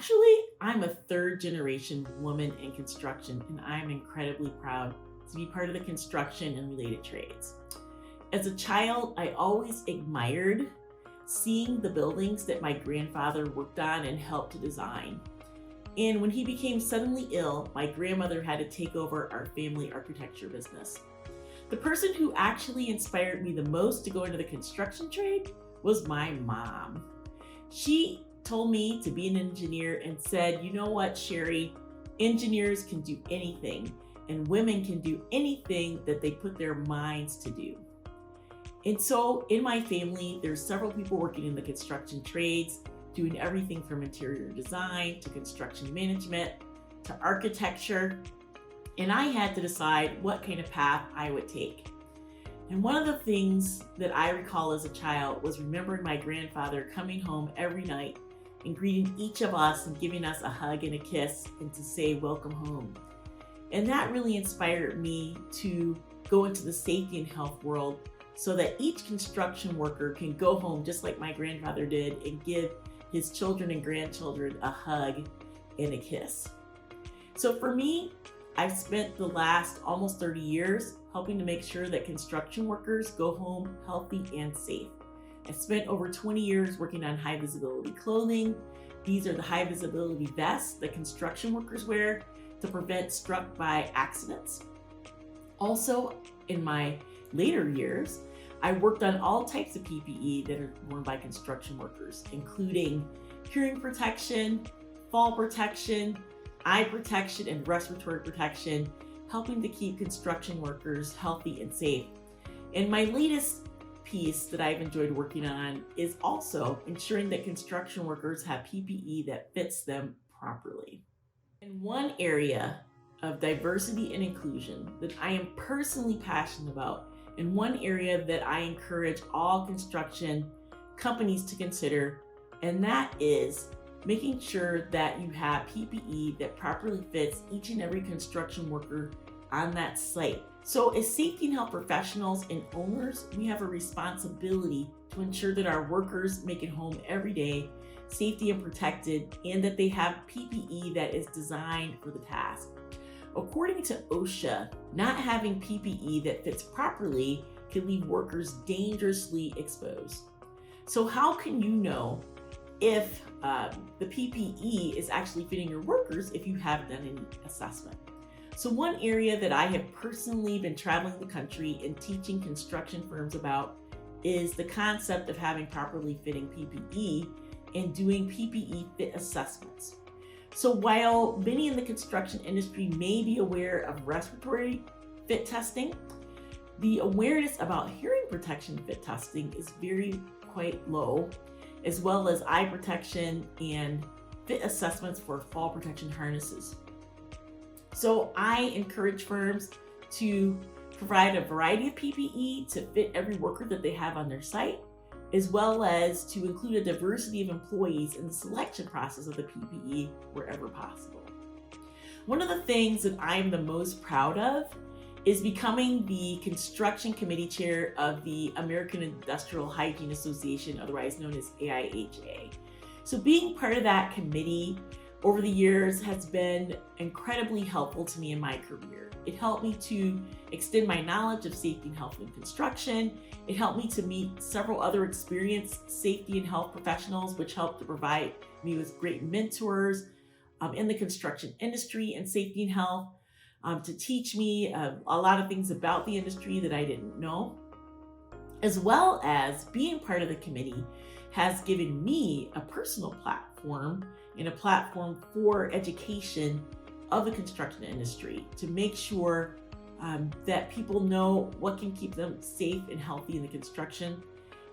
Actually, I'm a third generation woman in construction, and I'm incredibly proud to be part of the construction and related trades. As a child, I always admired seeing the buildings that my grandfather worked on and helped to design. And when he became suddenly ill, my grandmother had to take over our family architecture business. The person who actually inspired me the most to go into the construction trade was my mom. She told me to be an engineer and said, you know what, Shari, engineers can do anything, and women can do anything that they put their minds to do. And so in my family, there's several people working in the construction trades, doing everything from interior design to construction management to architecture. And I had to decide what kind of path I would take. And one of the things that I recall as a child was remembering my grandfather coming home every night and greeting each of us and giving us a hug and a kiss and to say, welcome home. And that really inspired me to go into the safety and health world so that each construction worker can go home just like my grandfather did and give his children and grandchildren a hug and a kiss. So for me, I've spent the last almost 30 years helping to make sure that construction workers go home healthy and safe. I spent over 20 years working on high visibility clothing. These are the high visibility vests that construction workers wear to prevent struck by accidents. Also, in my later years, I worked on all types of PPE that are worn by construction workers, including hearing protection, fall protection, eye protection, and respiratory protection, helping to keep construction workers healthy and safe. And my latest piece that I've enjoyed working on is also ensuring that construction workers have PPE that fits them properly. And one area of diversity and inclusion that I am personally passionate about, and one area that I encourage all construction companies to consider, and that is making sure that you have PPE that properly fits each and every construction worker on that site. So as safety and health professionals and owners, we have a responsibility to ensure that our workers make it home every day safety and protected, and that they have PPE that is designed for the task. According to OSHA, not having PPE that fits properly can leave workers dangerously exposed. So how can you know if the PPE is actually fitting your workers if you haven't done any assessment? So one area that I have personally been traveling the country and teaching construction firms about is the concept of having properly fitting PPE and doing PPE fit assessments. So while many in the construction industry may be aware of respiratory fit testing, the awareness about hearing protection fit testing is quite low, as well as eye protection and fit assessments for fall protection harnesses. So I encourage firms to provide a variety of PPE to fit every worker that they have on their site, as well as to include a diversity of employees in the selection process of the PPE wherever possible. One of the things that I'm the most proud of is becoming the construction committee chair of the American Industrial Hygiene Association, otherwise known as AIHA. So being part of that committee over the years has been incredibly helpful to me in my career. It helped me to extend my knowledge of safety and health in construction. It helped me to meet several other experienced safety and health professionals, which helped to provide me with great mentors in the construction industry and safety and health, to teach me a lot of things about the industry that I didn't know, as well as being part of the committee has given me a personal platform and a platform for education of the construction industry to make sure that people know what can keep them safe and healthy in the construction.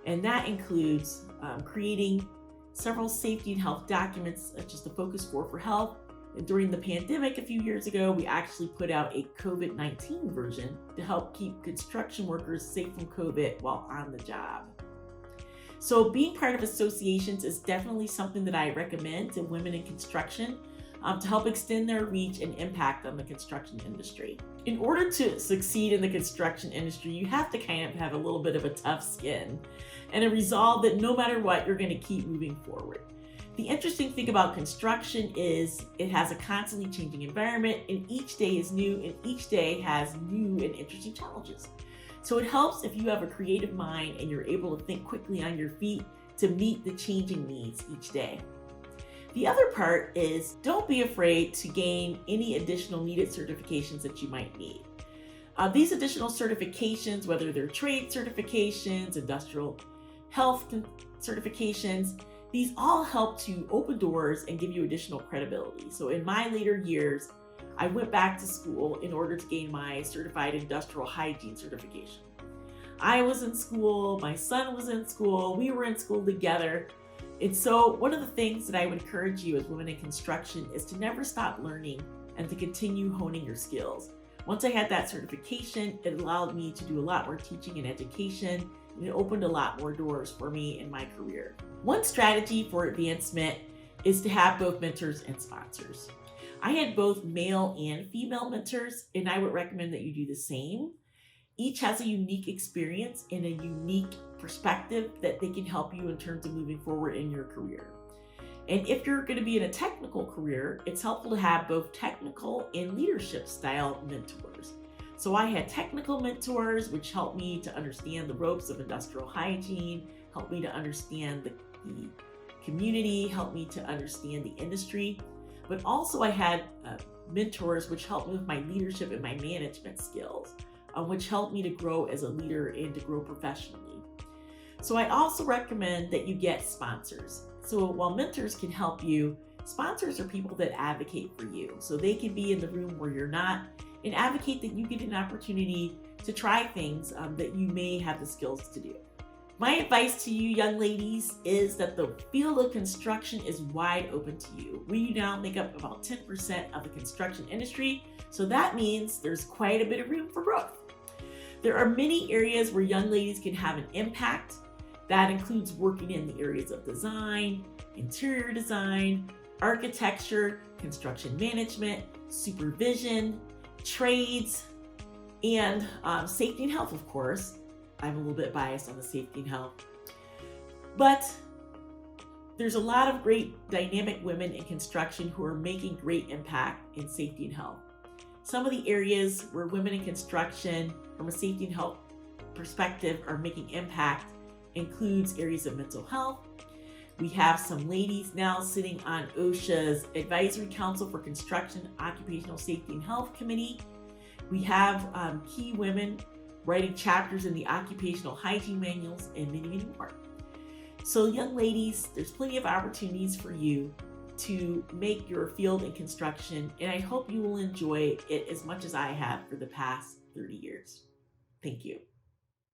And that includes creating several safety and health documents, such as the Focus 4 for Health. And during the pandemic a few years ago, we actually put out a COVID-19 version to help keep construction workers safe from COVID while on the job. So being part of associations is definitely something that I recommend to women in construction to help extend their reach and impact on the construction industry. In order to succeed in the construction industry, you have to kind of have a little bit of a tough skin and a resolve that no matter what, you're going to keep moving forward. The interesting thing about construction is it has a constantly changing environment, and each day is new, and each day has new and interesting challenges. So it helps if you have a creative mind and you're able to think quickly on your feet to meet the changing needs each day. The other part is don't be afraid to gain any additional needed certifications that you might need. These additional certifications, whether they're trade certifications, industrial health certifications, these all help to open doors and give you additional credibility. So in my later years, I went back to school in order to gain my certified industrial hygiene certification. I was in school, my son was in school, we were in school together. And so one of the things that I would encourage you as women in construction is to never stop learning and to continue honing your skills. Once I had that certification, it allowed me to do a lot more teaching and education, and it opened a lot more doors for me in my career. One strategy for advancement is to have both mentors and sponsors. I had both male and female mentors, and I would recommend that you do the same. Each has a unique experience and a unique perspective that they can help you in terms of moving forward in your career. And if you're going to be in a technical career, it's helpful to have both technical and leadership style mentors. So I had technical mentors, which helped me to understand the ropes of industrial hygiene, helped me to understand the community, helped me to understand the industry. But also I had mentors which helped me with my leadership and my management skills, which helped me to grow as a leader and to grow professionally. So I also recommend that you get sponsors. So while mentors can help you, sponsors are people that advocate for you. So they can be in the room where you're not and advocate that you get an opportunity to try things that you may have the skills to do. My advice to you young ladies is that the field of construction is wide open to you. We now make up about 10% of the construction industry, so that means there's quite a bit of room for growth. There are many areas where young ladies can have an impact. That includes working in the areas of design, interior design, architecture, construction management, supervision, trades, and safety and health, of course. I'm a little bit biased on the safety and health. But there's a lot of great dynamic women in construction who are making great impact in safety and health. Some of the areas where women in construction, from a safety and health perspective, are making impact includes areas of mental health. We have some ladies now sitting on OSHA's Advisory Council for Construction Occupational Safety and Health Committee. We have key women writing chapters in the occupational hygiene manuals, and many, many more. So young ladies, there's plenty of opportunities for you to make your field in construction, and I hope you will enjoy it as much as I have for the past 30 years. Thank you.